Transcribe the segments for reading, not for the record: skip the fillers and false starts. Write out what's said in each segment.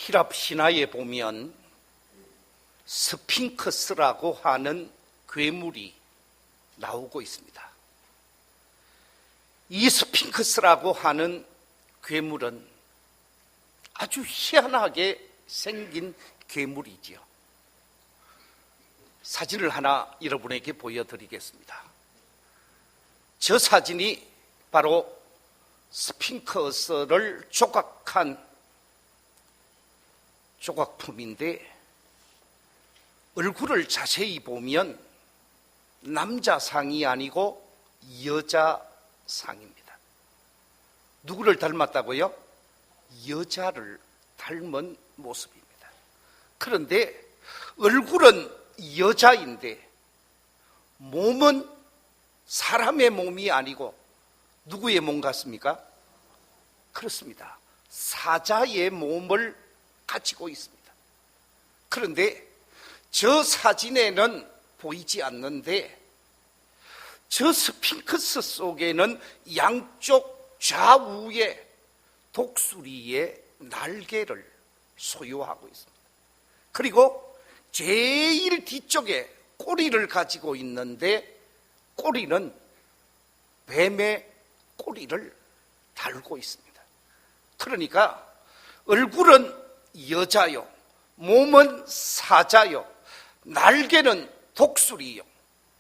히랍 신화에 보면 스핑크스라고 하는 괴물이 나오고 있습니다. 이 스핑크스라고 하는 괴물은 아주 희한하게 생긴 괴물이지요. 사진을 하나 여러분에게 보여드리겠습니다. 저 사진이 바로 스핑크스를 조각한 조각품인데, 얼굴을 자세히 보면 남자상이 아니고 여자상입니다. 누구를 닮았다고요? 여자를 닮은 모습입니다. 그런데 얼굴은 여자인데 몸은 사람의 몸이 아니고 누구의 몸 같습니까? 그렇습니다. 사자의 몸을 가지고 있습니다. 그런데 저 사진에는 보이지 않는데 저 스핑크스 속에는 양쪽 좌우에 독수리의 날개를 소유하고 있습니다. 그리고 제일 뒤쪽에 꼬리를 가지고 있는데 꼬리는 뱀의 꼬리를 달고 있습니다. 그러니까 얼굴은 여자요, 몸은 사자요, 날개는 독수리요,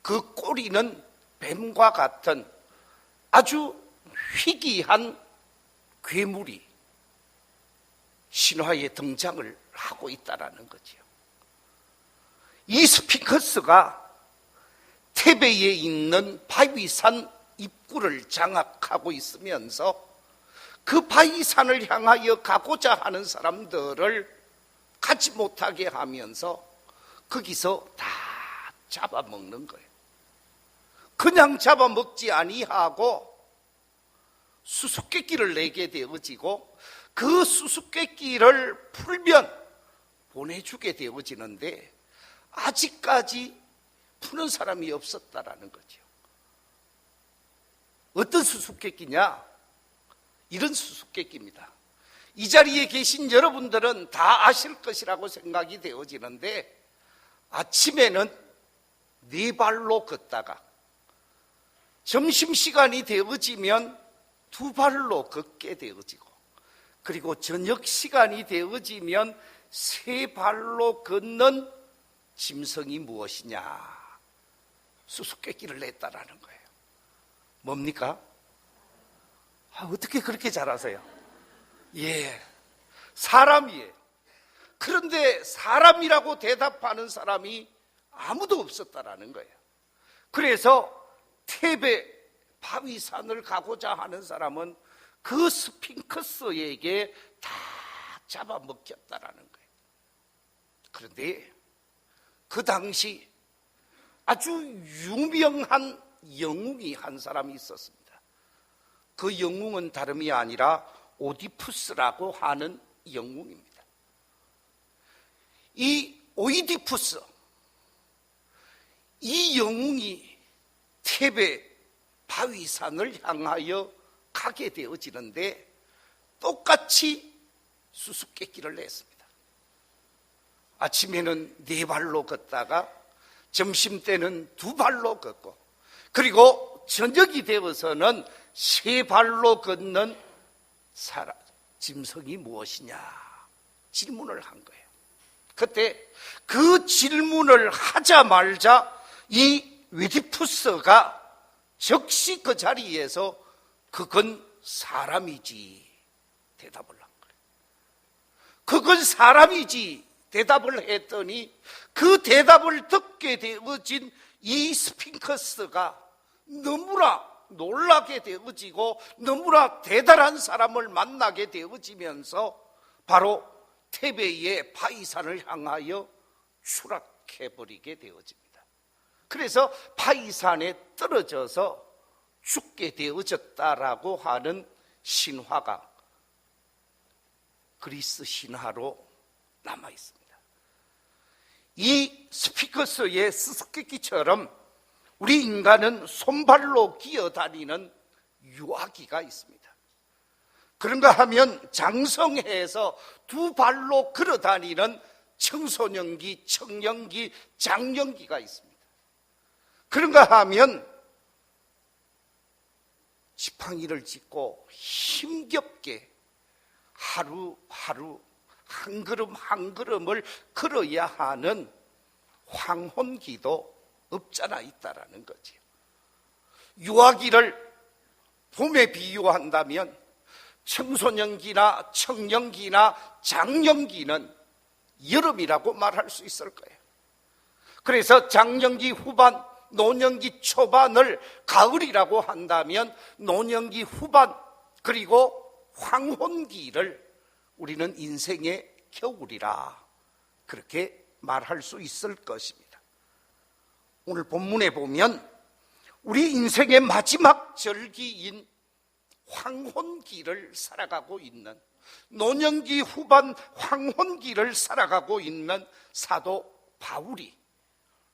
그 꼬리는 뱀과 같은 아주 희귀한 괴물이 신화에 등장을 하고 있다는 거죠. 이 스핑크스가 테베에 있는 바위산 입구를 장악하고 있으면서 그 바위산을 향하여 가고자 하는 사람들을 가지 못하게 하면서 거기서 다 잡아먹는 거예요. 그냥 잡아먹지 아니하고 수수께끼를 내게 되어지고 그 수수께끼를 풀면 보내주게 되어지는데 아직까지 푸는 사람이 없었다라는 거죠. 어떤 수수께끼냐? 이런 수수께끼입니다. 이 자리에 계신 여러분들은 다 아실 것이라고 생각이 되어지는데, 아침에는 네 발로 걷다가 점심시간이 되어지면 두 발로 걷게 되어지고, 그리고 저녁 시간이 되어지면 세 발로 걷는 짐승이 무엇이냐? 수수께끼를 냈다라는 거예요. 뭡니까? 어떻게 그렇게 잘 아세요? 예, 사람이에요. 그런데 사람이라고 대답하는 사람이 아무도 없었다라는 거예요. 그래서 테베 바위산을 가고자 하는 사람은 그 스핑크스에게 다 잡아먹혔다라는 거예요. 그런데 그 당시 아주 유명한 영웅이 한 사람이 있었습니다. 그 영웅은 다름이 아니라 오디푸스라고 하는 영웅입니다. 이 오이디푸스, 이 영웅이 테베 바위산을 향하여 가게 되어지는데 똑같이 수수께끼를 냈습니다. 아침에는 네 발로 걷다가 점심때는 두 발로 걷고, 그리고 저녁이 되어서는 세 발로 걷는 짐승이 무엇이냐 질문을 한 거예요. 그때 그 질문을 하자마자 이 오이디푸스가 즉시 그 자리에서 그건 사람이지 대답을 한 거예요. 그건 사람이지 대답을 했더니 그 대답을 듣게 되어진 이 스핑크스가 너무나 놀라게 되어지고 너무나 대단한 사람을 만나게 되어지면서 바로 테베의 바위산을 향하여 추락해버리게 되어집니다. 그래서 바위산에 떨어져서 죽게 되어졌다라고 하는 신화가 그리스 신화로 남아 있습니다. 이 스핑크스의 수수께끼처럼 우리 인간은 손발로 기어다니는 유아기가 있습니다. 그런가 하면 장성해에서 두 발로 걸어다니는 청소년기, 청년기, 장년기가 있습니다. 그런가 하면 지팡이를 짚고 힘겹게 하루하루 한 걸음 한 걸음을 걸어야 하는 황혼기도 없잖아 있다라는 거지요. 유아기를 봄에 비유한다면 청소년기나 청년기나 장년기는 여름이라고 말할 수 있을 거예요. 그래서 장년기 후반, 노년기 초반을 가을이라고 한다면 노년기 후반 그리고 황혼기를 우리는 인생의 겨울이라 그렇게 말할 수 있을 것입니다. 오늘 본문에 보면 우리 인생의 마지막 절기인 황혼기를 살아가고 있는, 노년기 후반 황혼기를 살아가고 있는 사도 바울이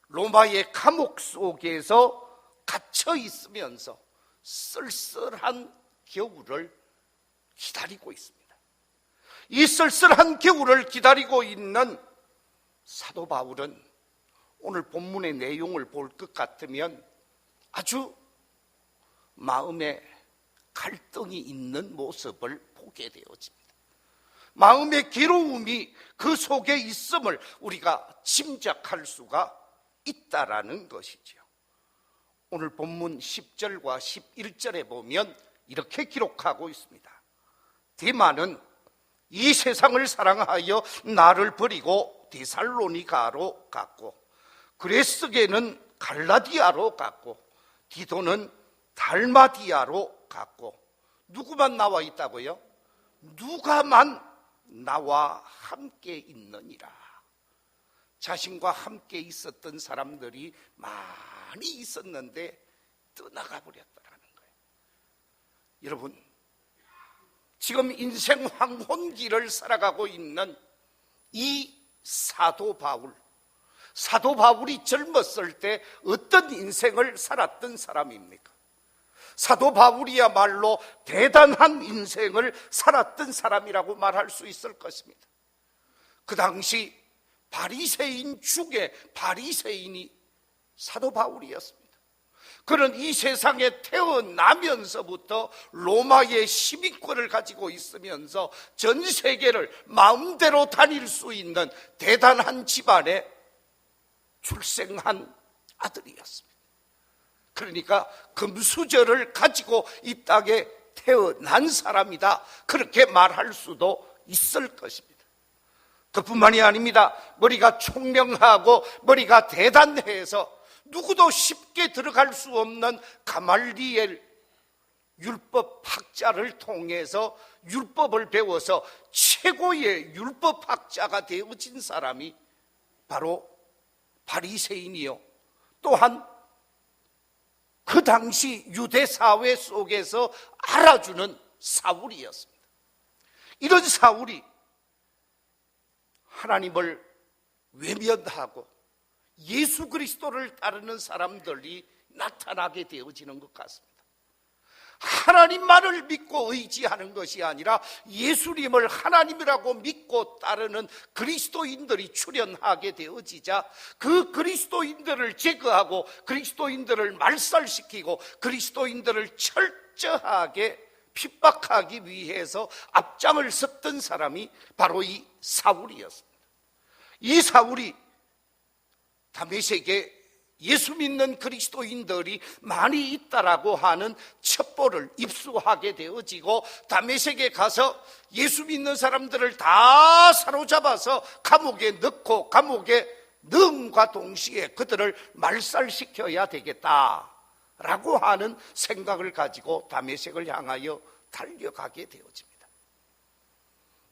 로마의 감옥 속에서 갇혀 있으면서 쓸쓸한 겨울을 기다리고 있습니다. 이 쓸쓸한 겨울을 기다리고 있는 사도 바울은 오늘 본문의 내용을 볼 것 같으면 아주 마음에 갈등이 있는 모습을 보게 되어집니다. 마음의 괴로움이 그 속에 있음을 우리가 짐작할 수가 있다라는 것이지요. 오늘 본문 10절과 11절에 보면 이렇게 기록하고 있습니다. 데마는 이 세상을 사랑하여 나를 버리고 데살로니가로 갔고, 그레스게는 갈라디아로 갔고, 디도는 달마디아로 갔고, 누구만 나와 있다고요? 누가만 나와 함께 있느니라. 자신과 함께 있었던 사람들이 많이 있었는데 떠나가 버렸다라는 거예요. 여러분, 지금 인생 황혼기를 살아가고 있는 이 사도 바울이 젊었을 때 어떤 인생을 살았던 사람입니까? 사도 바울이야말로 대단한 인생을 살았던 사람이라고 말할 수 있을 것입니다. 그 당시 바리새인 중에 바리새인이 사도 바울이었습니다. 그는 이 세상에 태어나면서부터 로마의 시민권을 가지고 있으면서 전 세계를 마음대로 다닐 수 있는 대단한 집안에 출생한 아들이었습니다. 그러니까 금수저를 가지고 이 땅에 태어난 사람이다, 그렇게 말할 수도 있을 것입니다. 그뿐만이 아닙니다. 머리가 총명하고 머리가 대단해서 누구도 쉽게 들어갈 수 없는 가말리엘 율법학자를 통해서 율법을 배워서 최고의 율법학자가 되어진 사람이 바로 바리새인이요, 또한 그 당시 유대 사회 속에서 알아주는 사울이었습니다. 이런 사울이 하나님을 외면하고 예수 그리스도를 따르는 사람들이 나타나게 되어지는 것 같습니다. 하나님만을 믿고 의지하는 것이 아니라 예수님을 하나님이라고 믿고 따르는 그리스도인들이 출현하게 되어지자 그 그리스도인들을 제거하고 그리스도인들을 말살시키고 그리스도인들을 철저하게 핍박하기 위해서 앞장을 섰던 사람이 바로 이 사울이었습니다. 이 사울이 다메섹에 예수 믿는 그리스도인들이 많이 있다라고 하는 첩보를 입수하게 되어지고 다메섹에 가서 예수 믿는 사람들을 다 사로잡아서 감옥에 넣고 감옥에 넣음과 동시에 그들을 말살시켜야 되겠다라고 하는 생각을 가지고 다메섹을 향하여 달려가게 되어집니다.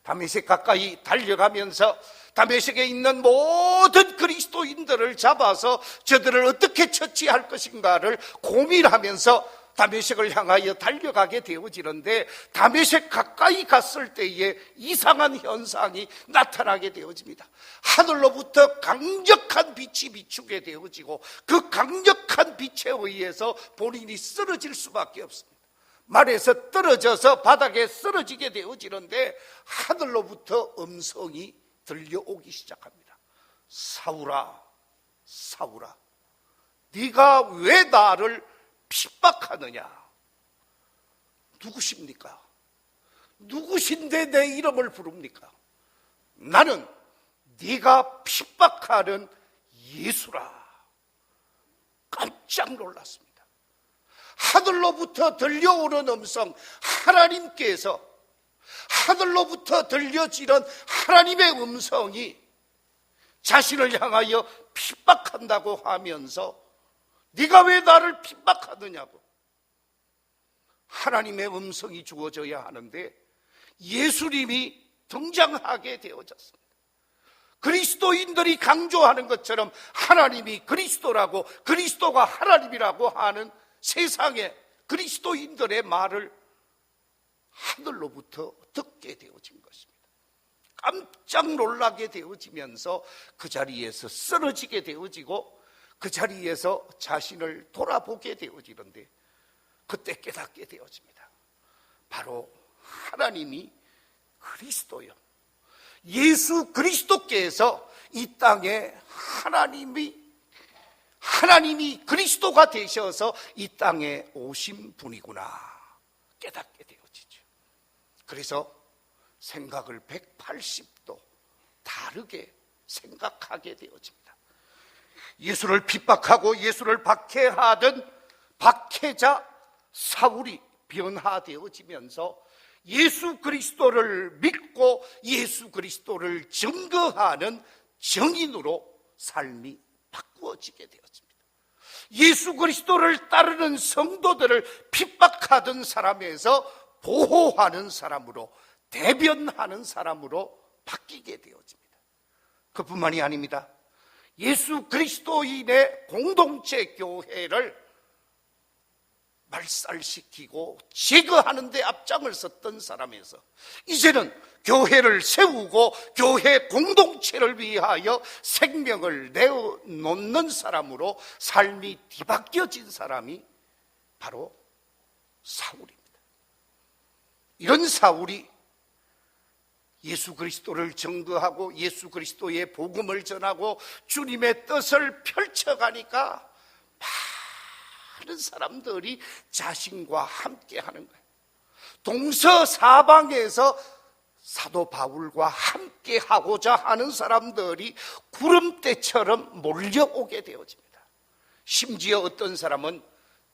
다메섹 가까이 달려가면서 다메섹에 있는 모든 그리스도인들을 잡아서 저들을 어떻게 처치할 것인가를 고민하면서 다메섹을 향하여 달려가게 되어지는데, 다메섹 가까이 갔을 때에 이상한 현상이 나타나게 되어집니다. 하늘로부터 강력한 빛이 비추게 되어지고 그 강력한 빛에 의해서 본인이 쓰러질 수밖에 없습니다. 말에서 떨어져서 바닥에 쓰러지게 되어지는데 하늘로부터 음성이 들려오기 시작합니다. 사울아, 사울아, 네가 왜 나를 핍박하느냐? 누구십니까? 누구신데 내 이름을 부릅니까? 나는 네가 핍박하는 예수라. 깜짝 놀랐습니다. 하늘로부터 들려오는 음성, 하늘로부터 들려지는 하나님의 음성이 자신을 향하여 핍박한다고 하면서 네가 왜 나를 핍박하느냐고. 하나님의 음성이 주어져야 하는데 예수님이 등장하게 되어졌습니다. 그리스도인들이 강조하는 것처럼 하나님이 그리스도라고, 그리스도가 하나님이라고 하는 세상에 그리스도인들의 말을 하늘로부터 듣게 되어진 것입니다. 깜짝 놀라게 되어지면서 그 자리에서 쓰러지게 되어지고 그 자리에서 자신을 돌아보게 되어지는데 그때 깨닫게 되어집니다. 바로 하나님이 그리스도요, 예수 그리스도께서 이 땅에 하나님이 그리스도가 되셔서 이 땅에 오신 분이구나 깨닫게 되어지죠. 그래서 생각을 180도 다르게 생각하게 되어집니다. 예수를 핍박하고 예수를 박해하던 박해자 사울이 변화되어지면서 예수 그리스도를 믿고 예수 그리스도를 증거하는 증인으로 삶이 바꾸어지게 되었습니다. 예수 그리스도를 따르는 성도들을 핍박하던 사람에서 보호하는 사람으로, 대변하는 사람으로 바뀌게 되어집니다. 그뿐만이 아닙니다. 예수 그리스도인의 공동체 교회를 말살시키고 제거하는 데 앞장을 섰던 사람에서 이제는 교회를 세우고 교회 공동체를 위하여 생명을 내어놓는 사람으로 삶이 뒤바뀌어진 사람이 바로 사울입니다. 이런 사울이 예수 그리스도를 증거하고 예수 그리스도의 복음을 전하고 주님의 뜻을 펼쳐가니까 많은 사람들이 자신과 함께 하는 거예요. 동서사방에서 사도 바울과 함께 하고자 하는 사람들이 구름대처럼 몰려오게 되어집니다. 심지어 어떤 사람은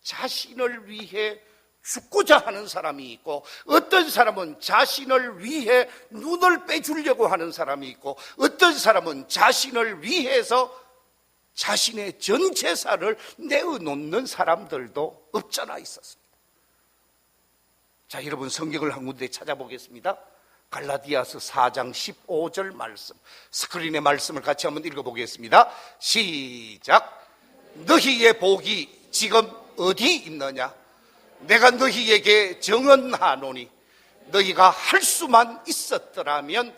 자신을 위해 죽고자 하는 사람이 있고, 어떤 사람은 자신을 위해 눈을 빼주려고 하는 사람이 있고, 어떤 사람은 자신을 위해서 자신의 전 재산을 내어놓는 사람들도 없잖아 있었습니다. 자, 여러분 성경을 한 군데 찾아보겠습니다. 갈라디아서 4장 15절 말씀, 스크린의 말씀을 같이 한번 읽어보겠습니다. 시작. 너희의 복이 지금 어디 있느냐? 내가 너희에게 정언하노니 너희가 할 수만 있었더라면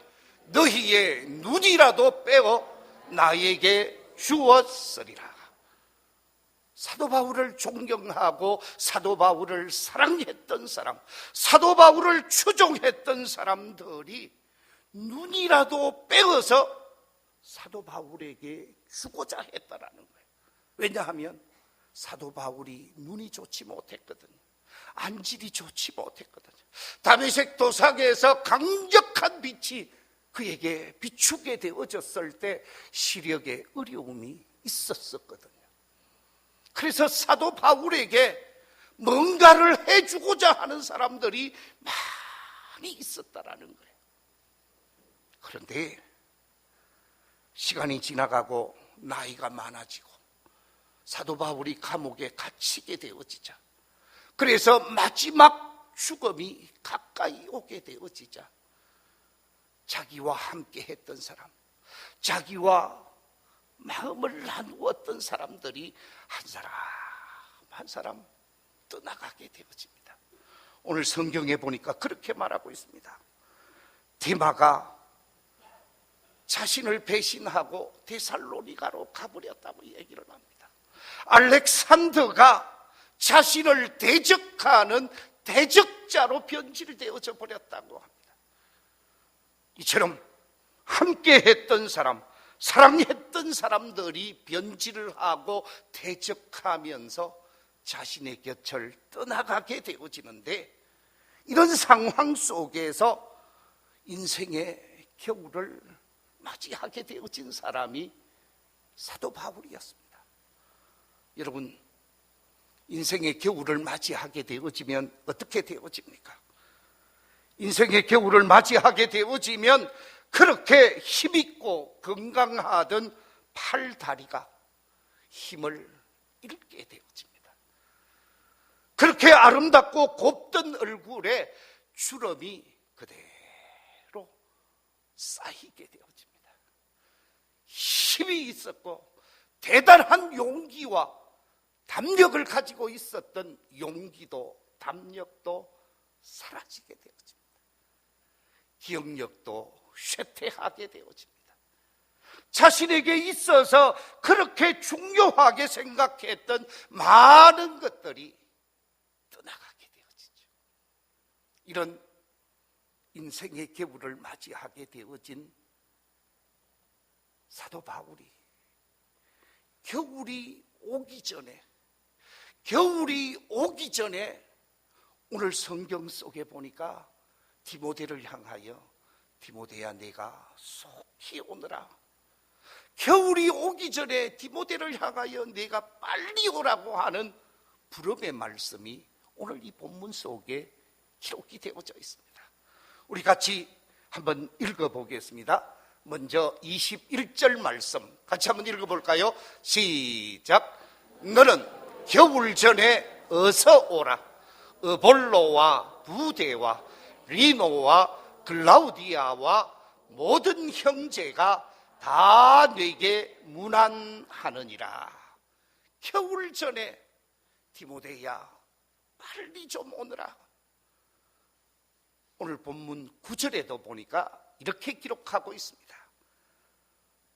너희의 눈이라도 빼어 나에게 주었으리라. 사도 바울을 존경하고 사도 바울을 사랑했던 사람, 사도 바울을 추종했던 사람들이 눈이라도 빼어서 사도 바울에게 주고자 했다라는 거예요. 왜냐하면 사도 바울이 눈이 좋지 못했거든요. 안질이 좋지 못했거든요. 다메섹 도상에서 강력한 빛이 그에게 비추게 되어졌을 때 시력에 어려움이 있었거든요. 그래서 사도 바울에게 뭔가를 해주고자 하는 사람들이 많이 있었다라는 거예요. 그런데 시간이 지나가고 나이가 많아지고 사도 바울이 감옥에 갇히게 되어지자, 그래서 마지막 죽음이 가까이 오게 되어지자 자기와 함께 했던 사람, 자기와 마음을 나누었던 사람들이 한 사람 한 사람 떠나가게 되어집니다. 오늘 성경에 보니까 그렇게 말하고 있습니다. 데마가 자신을 배신하고 데살로니가로 가버렸다고 얘기를 합니다. 알렉산더가 자신을 대적하는 대적자로 변질되어져 버렸다고 합니다. 이처럼 함께 했던 사람, 사랑했던 사람들이 변질을 하고 대적하면서 자신의 곁을 떠나가게 되어지는데, 이런 상황 속에서 인생의 겨울을 맞이하게 되어진 사람이 사도 바울이었습니다. 여러분, 인생의 겨울을 맞이하게 되어지면 어떻게 되어집니까? 인생의 겨울을 맞이하게 되어지면 그렇게 힘있고 건강하던 팔다리가 힘을 잃게 되어집니다. 그렇게 아름답고 곱던 얼굴에 주름이 그대로 쌓이게 되어집니다. 힘이 있었고 대단한 용기와 담력을 가지고 있었던 용기도 담력도 사라지게 되어집니다. 기억력도 쇠퇴하게 되어집니다. 자신에게 있어서 그렇게 중요하게 생각했던 많은 것들이 떠나가게 되어지죠. 이런 인생의 겨울을 맞이하게 되어진 사도 바울이 겨울이 오기 전에 오늘 성경 속에 보니까 디모데를 향하여 디모데야 내가 속히 오너라. 겨울이 오기 전에 디모데를 향하여 내가 빨리 오라고 하는 부름의 말씀이 오늘 이 본문 속에 기록이 되어져 있습니다. 우리 같이 한번 읽어보겠습니다. 먼저 21절 말씀 같이 한번 읽어볼까요? 시작. 너는 겨울 전에 어서 오라. 어볼로와 부데와 리노와 글라우디아와 모든 형제가 다 네게 문안하느니라. 겨울 전에 디모데야 빨리 좀 오너라. 오늘 본문 9절에도 보니까 이렇게 기록하고 있습니다.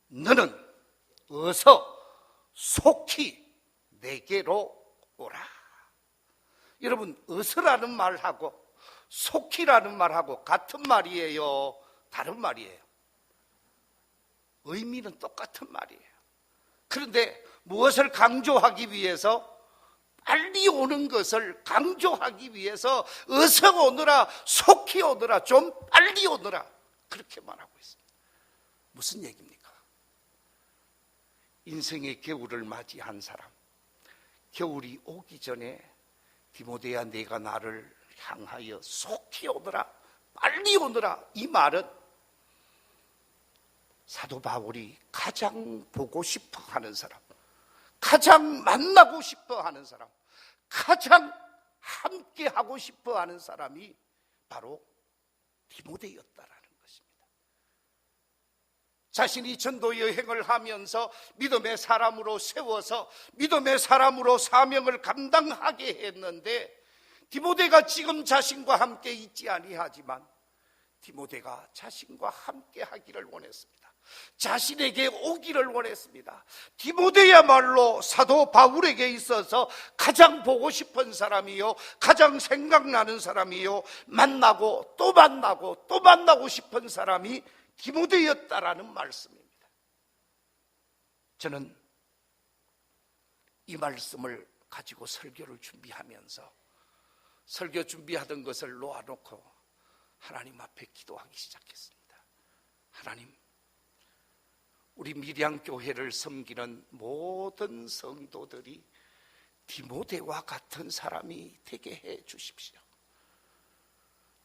너는 어서 속히 내게로 오라. 여러분, 어서라는 말하고 속히라는 말하고 같은 말이에요? 다른 말이에요? 의미는 똑같은 말이에요. 그런데 무엇을 강조하기 위해서? 빨리 오는 것을 강조하기 위해서 어서 오너라, 속히 오너라, 좀 빨리 오너라, 그렇게 말하고 있습니다. 무슨 얘기입니까? 인생의 겨울을 맞이한 사람, 겨울이 오기 전에 디모데야 내가 나를 향하여 속히 오너라, 빨리 오너라, 이 말은 사도 바울이 가장 보고 싶어 하는 사람, 가장 만나고 싶어 하는 사람, 가장 함께 하고 싶어 하는 사람이 바로 디모데였다라는 것입니다. 자신이 전도 여행을 하면서 믿음의 사람으로 세워서 믿음의 사람으로 사명을 감당하게 했는데, 디모데가 지금 자신과 함께 있지 아니하지만 디모데가 자신과 함께 하기를 원했습니다. 자신에게 오기를 원했습니다. 디모데야말로 사도 바울에게 있어서 가장 보고 싶은 사람이요, 가장 생각나는 사람이요, 만나고 또 만나고 또 만나고 싶은 사람이 디모데였다라는 말씀입니다. 저는 이 말씀을 가지고 설교를 준비하면서 설교 준비하던 것을 놓아놓고 하나님 앞에 기도하기 시작했습니다. 하나님, 우리 밀양교회를 섬기는 모든 성도들이 디모데와 같은 사람이 되게 해 주십시오.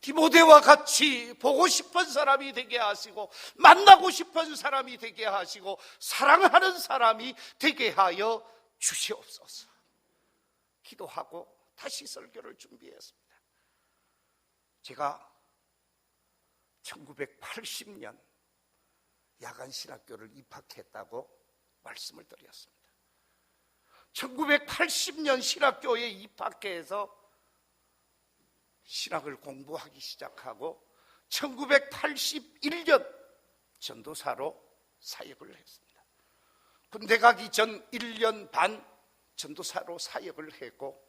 디모데와 같이 보고 싶은 사람이 되게 하시고, 만나고 싶은 사람이 되게 하시고, 사랑하는 사람이 되게 하여 주시옵소서. 기도하고 다시 설교를 준비했습니다. 제가 1980년 야간신학교를 입학했다고 말씀을 드렸습니다. 1980년 신학교에 입학해서 신학을 공부하기 시작하고 1981년 전도사로 사역을 했습니다. 군대 가기 전 1년 반 전도사로 사역을 했고,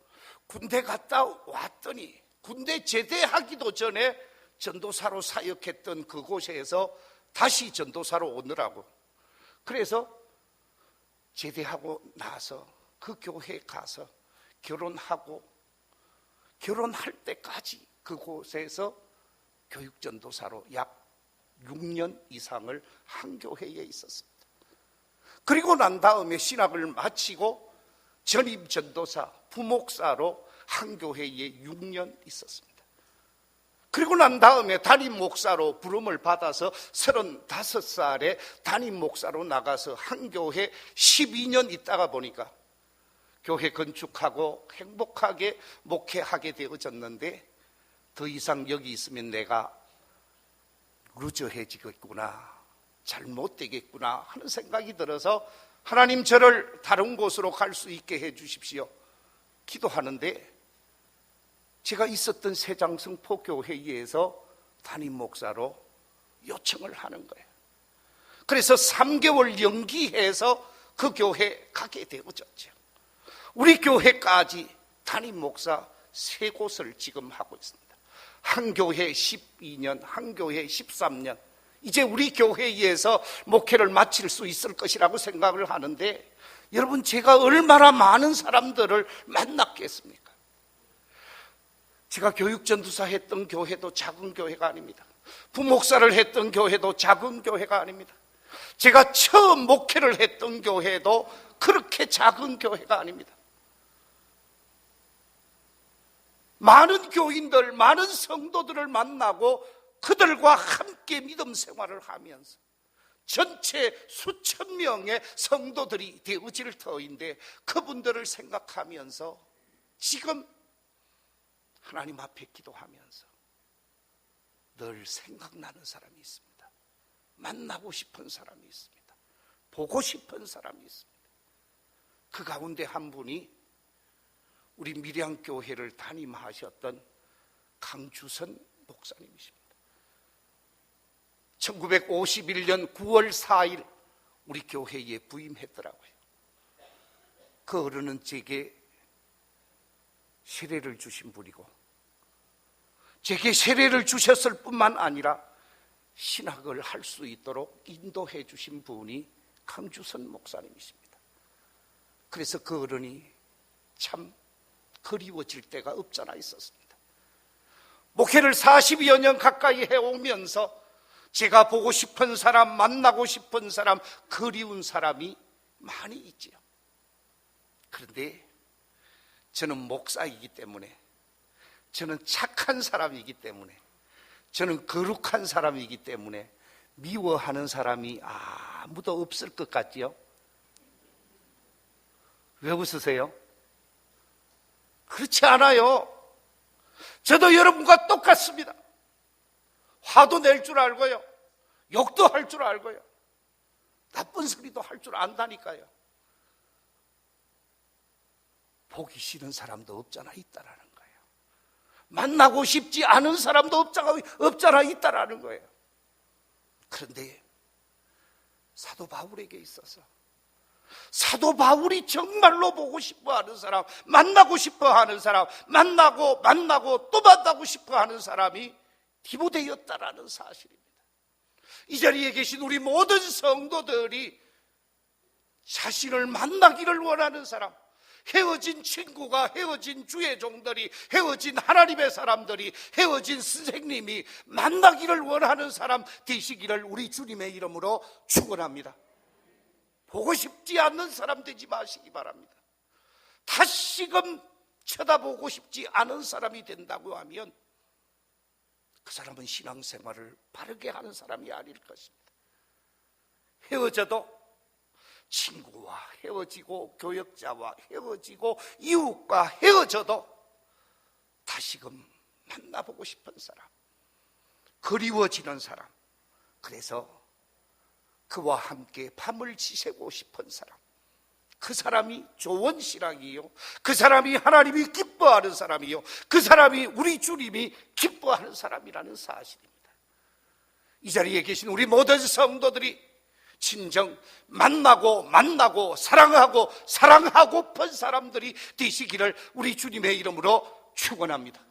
군대 갔다 왔더니 군대 제대하기도 전에 전도사로 사역했던 그곳에서 다시 전도사로 오느라고. 그래서 제대하고 나서 그 교회에 가서 결혼하고 결혼할 때까지 그곳에서 교육전도사로 약 6년 이상을 한 교회에 있었습니다. 그리고 난 다음에 신학을 마치고 전임전도사, 부목사로 한 교회에 6년 있었습니다. 그리고 난 다음에 담임 목사로 부름을 받아서 35살에 담임 목사로 나가서 한 교회 12년 있다가 보니까 교회 건축하고 행복하게 목회하게 되어졌는데, 더 이상 여기 있으면 내가 루저해지겠구나, 잘못되겠구나 하는 생각이 들어서 하나님 저를 다른 곳으로 갈 수 있게 해 주십시오 기도하는데, 제가 있었던 세장성포 교회에서 담임 목사로 요청을 하는 거예요. 그래서 3개월 연기해서 그 교회 가게 되어졌죠. 우리 교회까지 담임 목사 3곳을 지금 하고 있습니다. 한 교회 12년, 한 교회 13년. 이제 우리 교회에서 목회를 마칠 수 있을 것이라고 생각을 하는데, 여러분 제가 얼마나 많은 사람들을 만났겠습니까? 제가 교육전도사 했던 교회도 작은 교회가 아닙니다. 부목사를 했던 교회도 작은 교회가 아닙니다. 제가 처음 목회를 했던 교회도 그렇게 작은 교회가 아닙니다. 많은 교인들, 많은 성도들을 만나고 그들과 함께 믿음 생활을 하면서 전체 수천 명의 성도들이 되어질 터인데, 그분들을 생각하면서 지금 하나님 앞에 기도하면서 늘 생각나는 사람이 있습니다. 만나고 싶은 사람이 있습니다. 보고 싶은 사람이 있습니다. 그 가운데 한 분이 우리 밀양교회를 담임하셨던 강주선 목사님이십니다. 1951년 9월 4일 우리 교회에 부임했더라고요. 그 어른은 제게 세례를 주신 분이고, 제게 세례를 주셨을 뿐만 아니라 신학을 할 수 있도록 인도해 주신 분이 강주선 목사님이십니다. 그래서 그 어른이 참 그리워질 때가 없잖아 있었습니다. 목회를 40여 년 가까이 해오면서 제가 보고 싶은 사람, 만나고 싶은 사람, 그리운 사람이 많이 있지요. 그런데 저는 목사이기 때문에, 저는 착한 사람이기 때문에, 저는 거룩한 사람이기 때문에 미워하는 사람이 아무도 없을 것 같지요? 왜 웃으세요? 그렇지 않아요. 저도 여러분과 똑같습니다. 화도 낼 줄 알고요, 욕도 할 줄 알고요, 나쁜 소리도 할 줄 안다니까요. 보기 싫은 사람도 없잖아 있다라는 거예요. 만나고 싶지 않은 사람도 없잖아 있다라는 거예요. 그런데 사도 바울에게 있어서, 사도 바울이 정말로 보고 싶어하는 사람, 만나고 싶어하는 사람, 만나고 또 만나고 싶어하는 사람이 디모데였다라는 사실입니다. 이 자리에 계신 우리 모든 성도들이 자신을 만나기를 원하는 사람, 헤어진 친구가, 헤어진 주의 종들이, 헤어진 하나님의 사람들이, 헤어진 선생님이 만나기를 원하는 사람 되시기를 우리 주님의 이름으로 축원합니다. 보고 싶지 않는 사람 되지 마시기 바랍니다. 다시금 쳐다보고 싶지 않은 사람이 된다고 하면 그 사람은 신앙생활을 바르게 하는 사람이 아닐 것입니다. 헤어져도 친구와 헤어지고, 교역자와 헤어지고, 이웃과 헤어져도 다시금 만나보고 싶은 사람, 그리워지는 사람, 그래서 그와 함께 밤을 지새고 싶은 사람, 그 사람이 좋은 신앙이요, 그 사람이 하나님이 기뻐하는 사람이요, 그 사람이 우리 주님이 기뻐하는 사람이라는 사실입니다. 이 자리에 계신 우리 모든 성도들이 진정 만나고 사랑하고픈 사람들이 되시기를 우리 주님의 이름으로 축원합니다.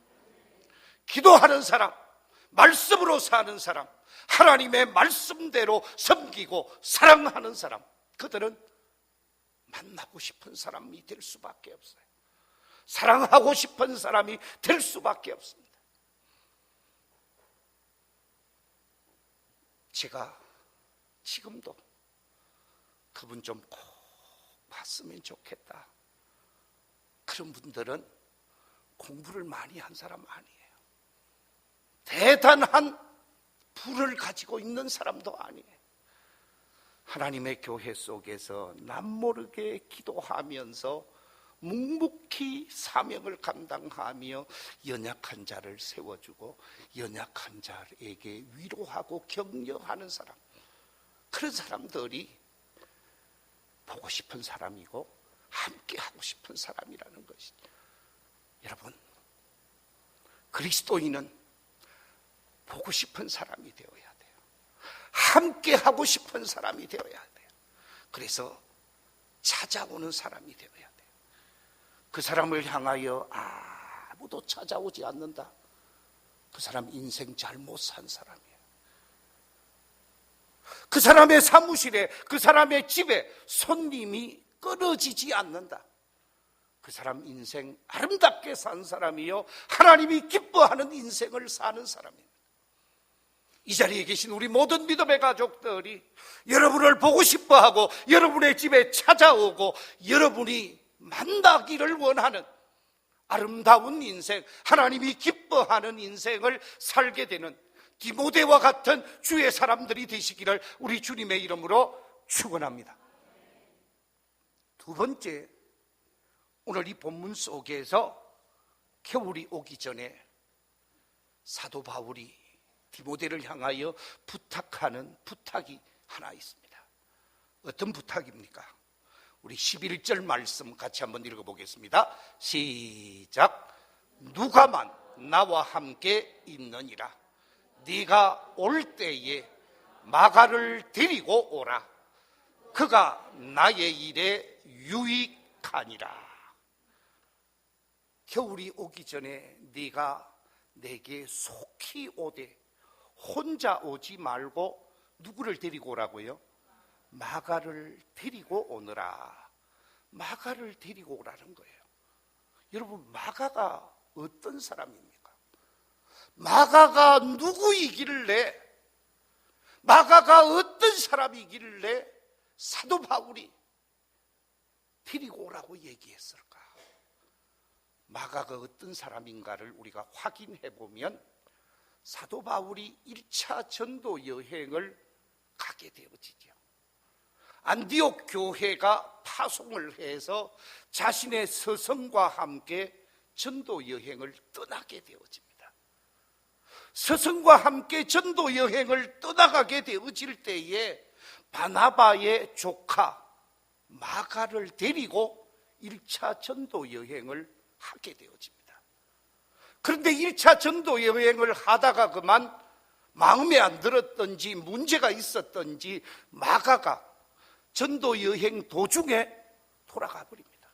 기도하는 사람, 말씀으로 사는 사람, 하나님의 말씀대로 섬기고 사랑하는 사람, 그들은 만나고 싶은 사람이 될 수밖에 없어요. 사랑하고 싶은 사람이 될 수밖에 없습니다. 제가 지금도 그분 좀 꼭 봤으면 좋겠다, 그런 분들은 공부를 많이 한 사람 아니에요. 대단한 부를 가지고 있는 사람도 아니에요. 하나님의 교회 속에서 남모르게 기도하면서 묵묵히 사명을 감당하며 연약한 자를 세워주고 연약한 자에게 위로하고 격려하는 사람, 그런 사람들이 보고 싶은 사람이고 함께 하고 싶은 사람이라는 것이죠. 여러분, 그리스도인은 보고 싶은 사람이 되어야 돼요. 함께 하고 싶은 사람이 되어야 돼요. 그래서 찾아오는 사람이 되어야 돼요. 그 사람을 향하여 아무도 찾아오지 않는다, 그 사람 인생 잘못 산 사람이에요. 그 사람의 사무실에, 그 사람의 집에 손님이 끊어지지 않는다, 그 사람 인생 아름답게 산 사람이요, 하나님이 기뻐하는 인생을 사는 사람입니다. 이 자리에 계신 우리 모든 믿음의 가족들이 여러분을 보고 싶어하고 여러분의 집에 찾아오고 여러분이 만나기를 원하는 아름다운 인생, 하나님이 기뻐하는 인생을 살게 되는 디모데와 같은 주의 사람들이 되시기를 우리 주님의 이름으로 축원합니다. 두 번째, 오늘 이 본문 속에서 겨울이 오기 전에 사도 바울이 디모데를 향하여 부탁하는 부탁이 하나 있습니다. 어떤 부탁입니까? 우리 11절 말씀 같이 한번 읽어보겠습니다. 시작. 누가만 나와 함께 있느니라. 네가 올 때에 마가를 데리고 오라. 그가 나의 일에 유익하니라. 겨울이 오기 전에 네가 내게 속히 오되 혼자 오지 말고 누구를 데리고 오라고요? 마가를 데리고 오너라. 마가를 데리고 오라는 거예요. 여러분, 마가가 어떤 사람입니까? 마가가 누구이길래, 마가가 어떤 사람이길래 사도 바울이 데리고 오라고 얘기했을까? 마가가 어떤 사람인가를 우리가 확인해 보면 사도 바울이 1차 전도 여행을 가게 되어지죠. 안디옥 교회가 파송을 해서 자신의 서성과 함께 전도 여행을 떠나게 되어집니다. 서성과 함께 전도 여행을 떠나가게 되어질 때에 바나바의 조카 마가를 데리고 1차 전도 여행을 하게 되어집니다. 그런데 1차 전도 여행을 하다가 그만 마음에 안 들었던지 문제가 있었던지 마가가 전도 여행 도중에 돌아가 버립니다.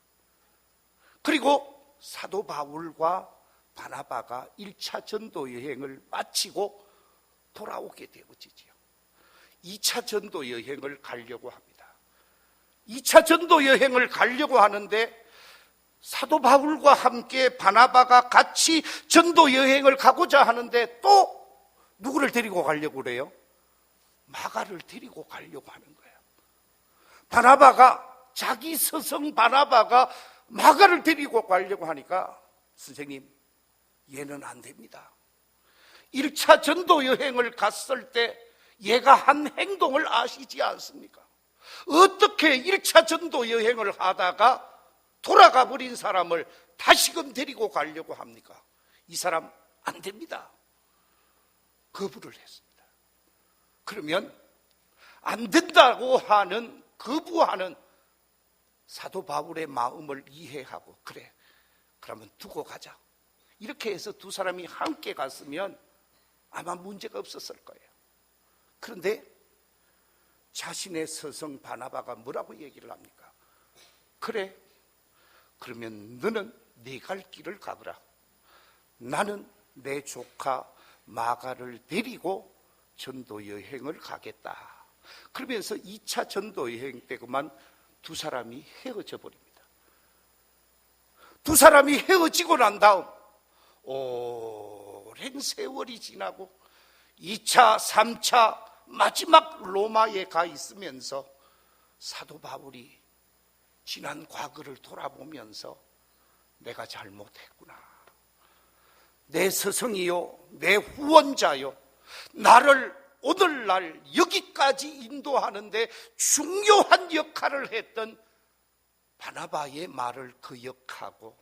그리고 사도 바울과 바나바가 1차 전도 여행을 마치고 돌아오게 되어지지요. 2차 전도 여행을 가려고 합니다. 2차 전도 여행을 가려고 하는데 사도 바울과 함께 바나바가 같이 전도 여행을 가고자 하는데 또 누구를 데리고 가려고 그래요? 마가를 데리고 가려고 하는 거예요. 바나바가, 자기 스승 바나바가 마가를 데리고 가려고 하니까 선생님, 얘는 안 됩니다. 1차 전도 여행을 갔을 때 얘가 한 행동을 아시지 않습니까? 어떻게 1차 전도 여행을 하다가 돌아가 버린 사람을 다시금 데리고 가려고 합니까? 이 사람 안 됩니다. 거부를 했습니다. 그러면 안 된다고 하는, 거부하는 사도 바울의 마음을 이해하고, 그래, 그러면 두고 가자, 이렇게 해서 두 사람이 함께 갔으면 아마 문제가 없었을 거예요. 그런데 자신의 스승 바나바가 뭐라고 얘기를 합니까? 그래, 그러면 너는 네 갈 길을 가거라. 나는 내 조카 마가를 데리고 전도 여행을 가겠다. 그러면서 2차 전도 여행 때 그만 두 사람이 헤어져 버립니다. 두 사람이 헤어지고 난 다음 오랜 세월이 지나고 2차, 3차 마지막 로마에 가 있으면서 사도 바울이 지난 과거를 돌아보면서 내가 잘못했구나. 내 스승이요, 내 후원자요, 나를 오늘날 여기까지 인도하는데 중요한 역할을 했던 바나바의 말을 기억하고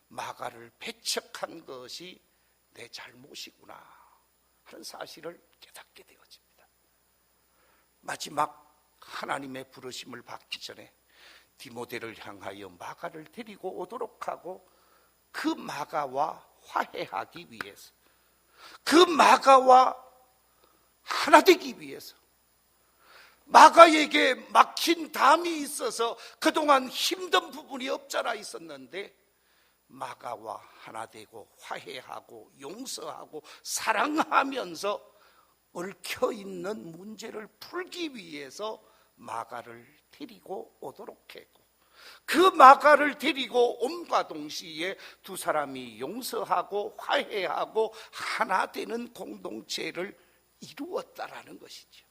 마가를 배척한 것이 내 잘못이구나 하는 사실을 깨닫게 되어집니다. 마지막 하나님의 부르심을 받기 전에 디모데를 향하여 마가를 데리고 오도록 하고 그 마가와 화해하기 위해서, 그 마가와 하나 되기 위해서, 마가에게 막힌 담이 있어서 그동안 힘든 부분이 없잖아 있었는데 마가와 하나 되고 화해하고 용서하고 사랑하면서 얽혀있는 문제를 풀기 위해서 마가를 데리고 오도록 했고, 그 마가를 데리고 옴과 동시에 두 사람이 용서하고 화해하고 하나 되는 공동체를 이루었다라는 것이죠.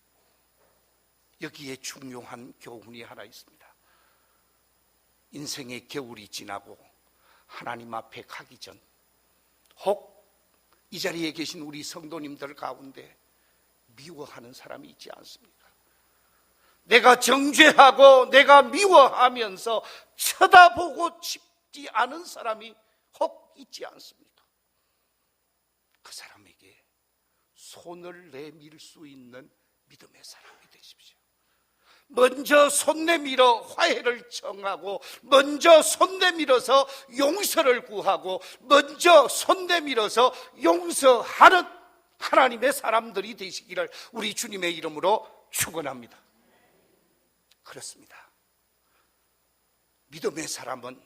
여기에 중요한 교훈이 하나 있습니다. 인생의 겨울이 지나고 하나님 앞에 가기 전, 혹 이 자리에 계신 우리 성도님들 가운데 미워하는 사람이 있지 않습니까? 내가 정죄하고 내가 미워하면서 쳐다보고 싶지 않은 사람이 혹 있지 않습니까? 그 사람에게 손을 내밀 수 있는 믿음의 사람이 되십시오. 먼저 손 내밀어 화해를 청하고, 먼저 손 내밀어서 용서를 구하고, 먼저 손 내밀어서 용서하는 하나님의 사람들이 되시기를 우리 주님의 이름으로 축원합니다. 그렇습니다. 믿음의 사람은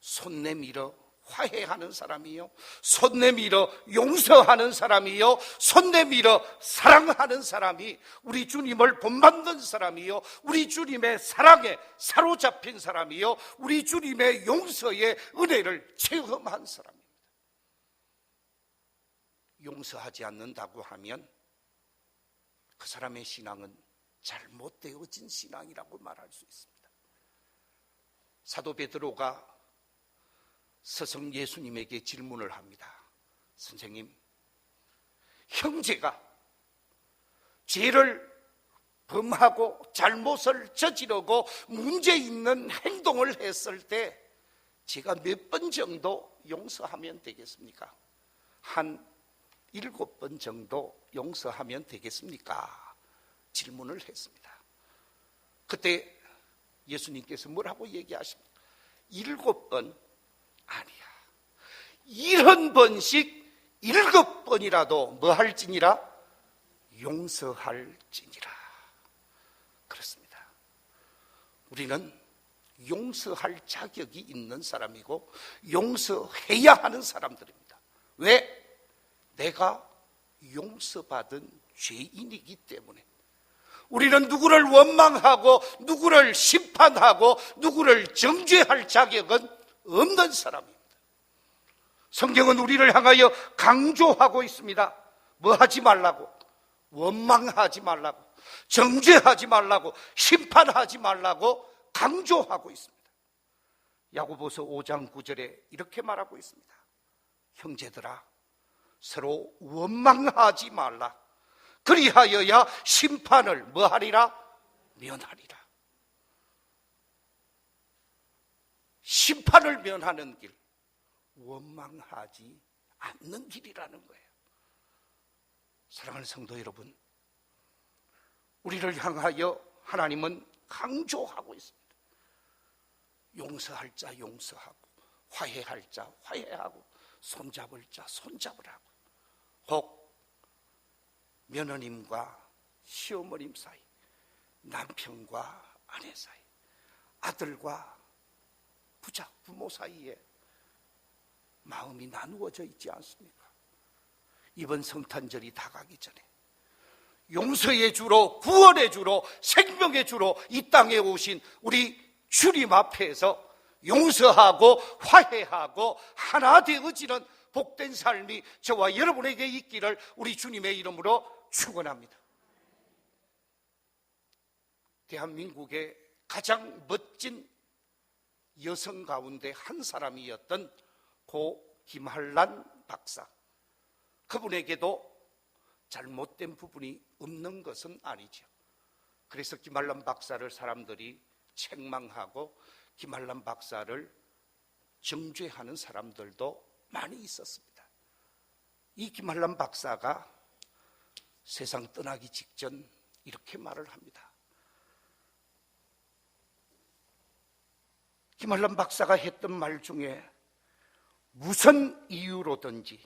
손 내밀어 화해하는 사람이요, 손 내밀어 용서하는 사람이요, 손 내밀어 사랑하는 사람이 우리 주님을 본받는 사람이요, 우리 주님의 사랑에 사로잡힌 사람이요, 우리 주님의 용서의 은혜를 체험한 사람입니다. 용서하지 않는다고 하면 그 사람의 신앙은 잘못되어진 신앙이라고 말할 수 있습니다. 사도 베드로가 스승 예수님에게 질문을 합니다. 선생님, 형제가 죄를 범하고 잘못을 저지르고 문제 있는 행동을 했을 때 제가 몇 번 정도 용서하면 되겠습니까? 한 7번 정도 용서하면 되겠습니까? 질문을 했습니다. 그때 예수님께서 뭐라고 얘기하십니까? 7번 아니야, 70번씩 7번이라도 뭐 할지니라? 용서할지니라. 그렇습니다. 우리는 용서할 자격이 있는 사람이고 용서해야 하는 사람들입니다. 왜? 내가 용서받은 죄인이기 때문에. 우리는 누구를 원망하고 누구를 심판하고 누구를 정죄할 자격은 없는 사람입니다. 성경은 우리를 향하여 강조하고 있습니다. 뭐 하지 말라고? 원망하지 말라고, 정죄하지 말라고, 심판하지 말라고 강조하고 있습니다. 야고보서 5장 9절에 이렇게 말하고 있습니다. 형제들아, 서로 원망하지 말라. 그리하여야 심판을 뭐 하리라? 면하리라. 심판을 면하는 길, 원망하지 않는 길이라는 거예요. 사랑하는 성도 여러분, 우리를 향하여 하나님은 강조하고 있습니다. 용서할 자 용서하고, 화해할 자 화해하고, 손잡을 자 손잡으라고. 혹 며느님과 시어머님 사이, 남편과 아내 사이, 아들과 부모 사이에 마음이 나누어져 있지 않습니까? 이번 성탄절이 다가기 전에 용서의 주로, 구원의 주로, 생명의 주로 이 땅에 오신 우리 주님 앞에서 용서하고 화해하고 하나 되어지는 복된 삶이 저와 여러분에게 있기를 우리 주님의 이름으로 축원합니다. 대한민국의 가장 멋진 여성 가운데 한 사람이었던 고 김한란 박사, 그분에게도 잘못된 부분이 없는 것은 아니죠. 그래서 김한란 박사를 사람들이 책망하고 김한란 박사를 정죄하는 사람들도 많이 있었습니다. 이 김한란 박사가 세상 떠나기 직전 이렇게 말을 합니다. 김한란 박사가 했던 말 중에 무슨 이유로든지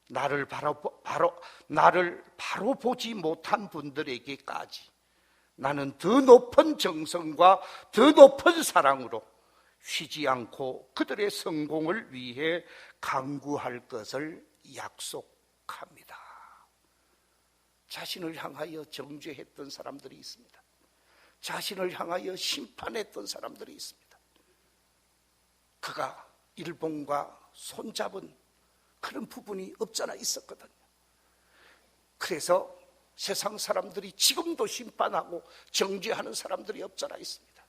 나를 바로 보지 못한 분들에게까지 나는 더 높은 정성과 더 높은 사랑으로 쉬지 않고 그들의 성공을 위해 강구할 것을 약속합니다. 자신을 향하여 정죄했던 사람들이 있습니다. 자신을 향하여 심판했던 사람들이 있습니다. 그가 일본과 손잡은 그런 부분이 없잖아 있었거든요. 그래서 세상 사람들이 지금도 심판하고 정죄하는 사람들이 없잖아 있습니다.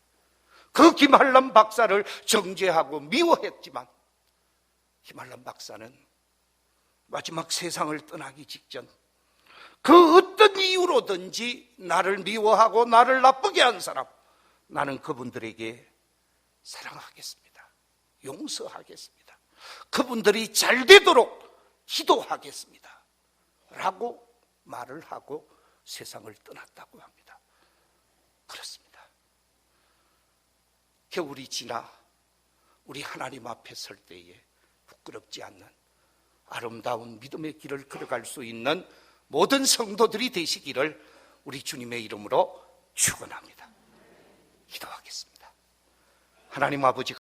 그 김한란 박사를 정죄하고 미워했지만 김한란 박사는 마지막 세상을 떠나기 직전 그 어떤 이유로든지 나를 미워하고 나를 나쁘게 한 사람, 나는 그분들에게 사랑하겠습니다. 용서하겠습니다. 그분들이 잘 되도록 기도하겠습니다. 라고 말을 하고 세상을 떠났다고 합니다. 그렇습니다. 겨울이 지나 우리 하나님 앞에 설 때에 부끄럽지 않는 아름다운 믿음의 길을 걸어갈 수 있는 모든 성도들이 되시기를 우리 주님의 이름으로 축원합니다. 기도하겠습니다. 하나님 아버지